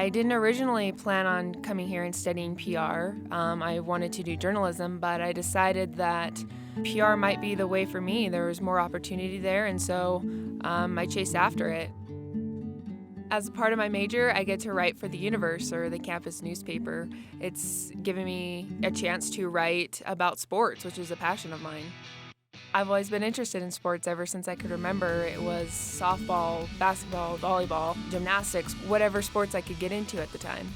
I didn't originally plan on coming here and studying PR. I wanted to do journalism, but I decided that PR might be the way for me. There was more opportunity there, and so I chased after it. As a part of my major, I get to write for The Universe, or the campus newspaper. It's given me a chance to write about sports, which is a passion of mine. I've always been interested in sports ever since I could remember. It was softball, basketball, volleyball, gymnastics, whatever sports I could get into at the time.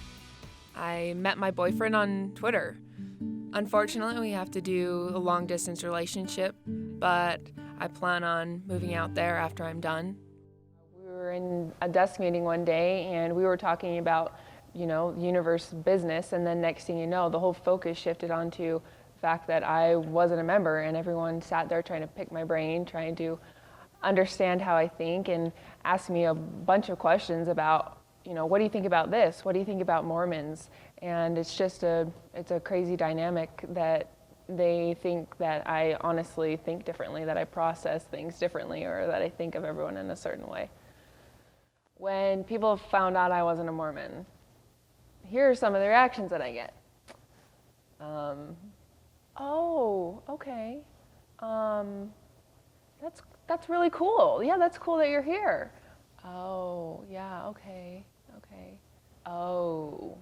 I met my boyfriend on Twitter. Unfortunately, we have to do a long-distance relationship, but I plan on moving out there after I'm done. We were in a desk meeting one day, and we were talking about, Universe business, and then next thing you know, the whole focus shifted onto fact that I wasn't a member, and everyone sat there trying to pick my brain, trying to understand how I think, and ask me a bunch of questions about, what do you think about this? What do you think about Mormons? And it's a crazy dynamic that they think that I honestly think differently, that I process things differently, or that I think of everyone in a certain way. When people found out I wasn't a Mormon, here are some of the reactions that I get. Oh, okay. That's really cool. Yeah, that's cool that you're here. Oh, yeah, okay. Oh,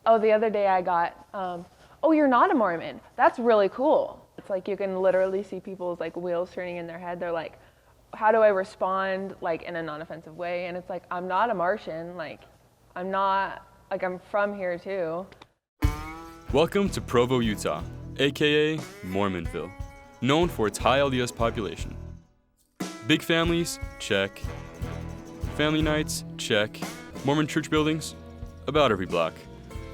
the other day I got, oh, you're not a Mormon. That's really cool. It's like you can literally see people's wheels turning in their head. They're like, how do I respond in a non-offensive way? And it's like, I'm not a Martian. I'm from here too. Welcome to Provo, Utah, aka Mormonville, known for its high LDS population. Big families? Check. Family nights? Check. Mormon church buildings? About every block.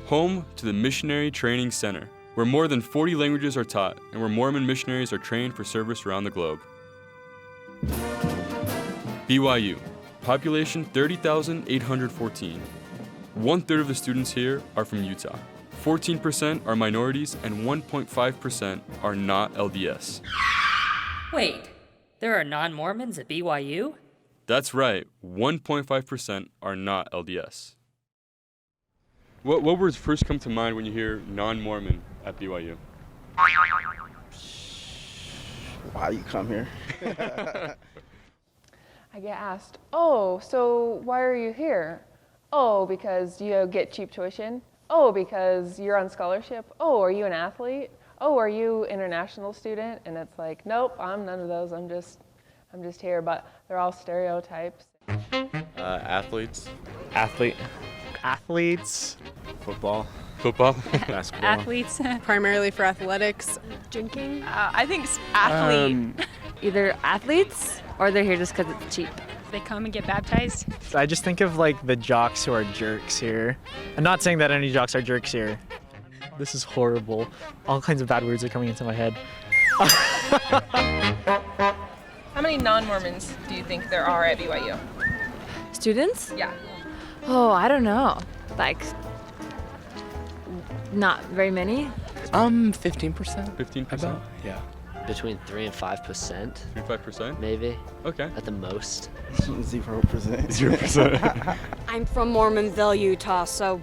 Home to the Missionary Training Center, where more than 40 languages are taught and where Mormon missionaries are trained for service around the globe. BYU, population 30,814. 1/3 of the students here are from Utah. 14% are minorities and 1.5% are not LDS. Wait, there are non-Mormons at BYU? That's right, 1.5% are not LDS. What words first come to mind when you hear non-Mormon at BYU? Why you come here? I get asked, oh, so why are you here? Oh, because you get cheap tuition. Oh, because you're on scholarship. Oh, are you an athlete? Oh, are you an international student? And it's like, nope, I'm none of those. I'm just here. But they're all stereotypes. Athletes. Athletes. Football. Basketball. Athletes. Primarily for athletics. Drinking. I think athlete. Either athletes or they're here just because it's cheap. They come and get baptized. I just think of the jocks who are jerks here. I'm not saying that any jocks are jerks here. This is horrible. All kinds of bad words are coming into my head. How many non-Mormons do you think there are at BYU? Students? Yeah. Oh, I don't know. Not very many. 15%. 15%? Yeah. Between 3 and 5%. 3-5%? Maybe. Okay. At the most. 0%. 0%. I'm from Mormonville, Utah, so,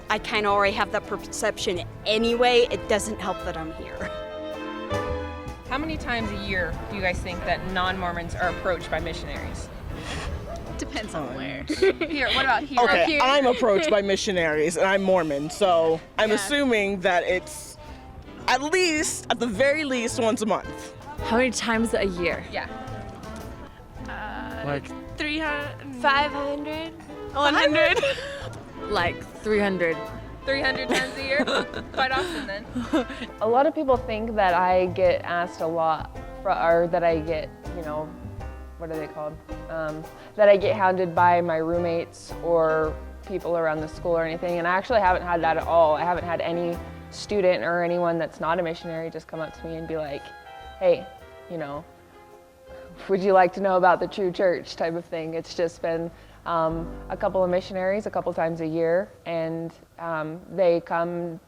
I kind of already have that perception anyway. It doesn't help that I'm here. How many times a year do you guys think that non-Mormons are approached by missionaries? Depends on where. Here, what about here? Okay, Here. I'm approached by missionaries, and I'm Mormon, so I'm assuming that it's at the very least, once a month. How many times a year? Yeah. 300. 500? 100? 300. 300 times a year? Quite often then. A lot of people think that I get asked a lot, or that I get, what are they called? That I get hounded by my roommates or people around the school or anything, and I actually haven't had that at all. I haven't had any student or anyone that's not a missionary just come up to me and be like, hey, would you like to know about the true church type of thing. It's just been a couple of missionaries a couple times a year, and they come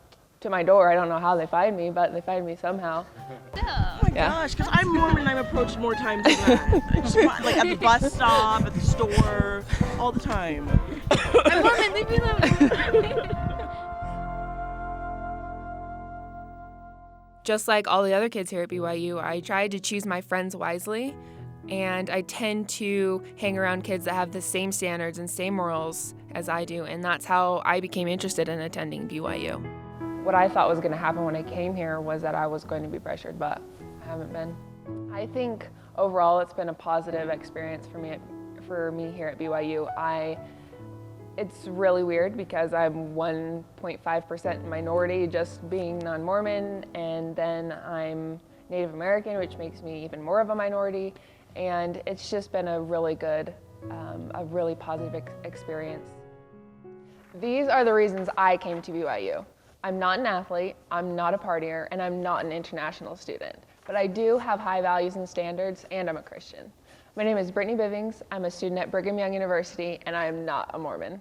to my door. I don't know how they find me, but they find me somehow. Oh my Yeah. gosh, because I'm Mormon and I'm approached more times than that. It's just, like at the bus stop, at the store, all the time. I'm Mormon, leave me alone. Just like all the other kids here at BYU, I tried to choose my friends wisely, and I tend to hang around kids that have the same standards and same morals as I do, and that's how I became interested in attending BYU. What I thought was going to happen when I came here was that I was going to be pressured, but I haven't been. I think overall it's been a positive experience for me here at BYU. It's really weird because I'm 1.5% minority just being non-Mormon, and then I'm Native American, which makes me even more of a minority, and it's just been a really good, a really positive experience. These are the reasons I came to BYU. I'm not an athlete, I'm not a partier, and I'm not an international student, but I do have high values and standards, and I'm a Christian. My name is Brittany Bivings. I'm a student at Brigham Young University, and I am not a Mormon.